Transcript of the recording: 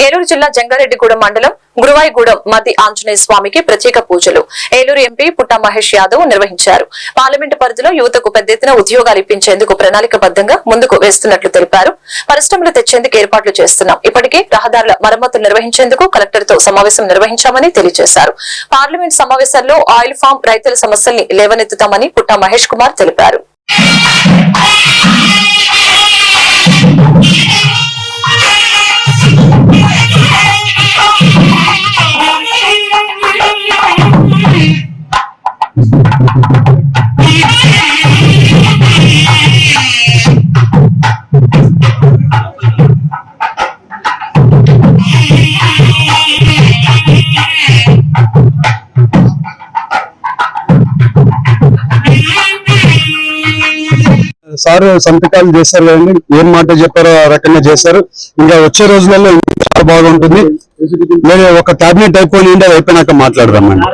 ఏలూరు జిల్లా జంగారెడ్డిగూడెం మండలం గురువాయిగూడెం మది ఆంజనేయ స్వామికి ప్రత్యేక పూజలు ఏలూరు ఎంపీ పుట్టా మహేష్ యాదవ్ నిర్వహించారు. పార్లమెంటు పరిధిలో యువతకు పెద్ద ఎత్తున ఉద్యోగాలు ఇప్పించేందుకు ప్రణాళికబద్దంగా ముందుకు వేస్తున్నట్లు తెలిపారు. పరిశ్రమలు తెచ్చేందుకు ఏర్పాట్లు చేస్తున్నాం. ఇప్పటికే రహదారుల మరమ్మతులు నిర్వహించేందుకు కలెక్టర్ తో సమావేశం నిర్వహించామని తెలియజేశారు. పార్లమెంట్ సమావేశాల్లో ఆయిల్ ఫామ్ రైతుల సమస్యల్ని లేవనెత్తుతామని పుట్టా మహేష్ కుమార్ తెలిపారు. సార్ సంతకాలు చేశారు కదండి, ఏం మాట చెప్పారో ఆ రకంగా చేశారు. ఇంకా వచ్చే రోజులలో చాలా బాగుంటుంది. నేను ఒక క్యాబినెట్ అయిపోయింది, అయిపోయినాక మాట్లాడదామండి.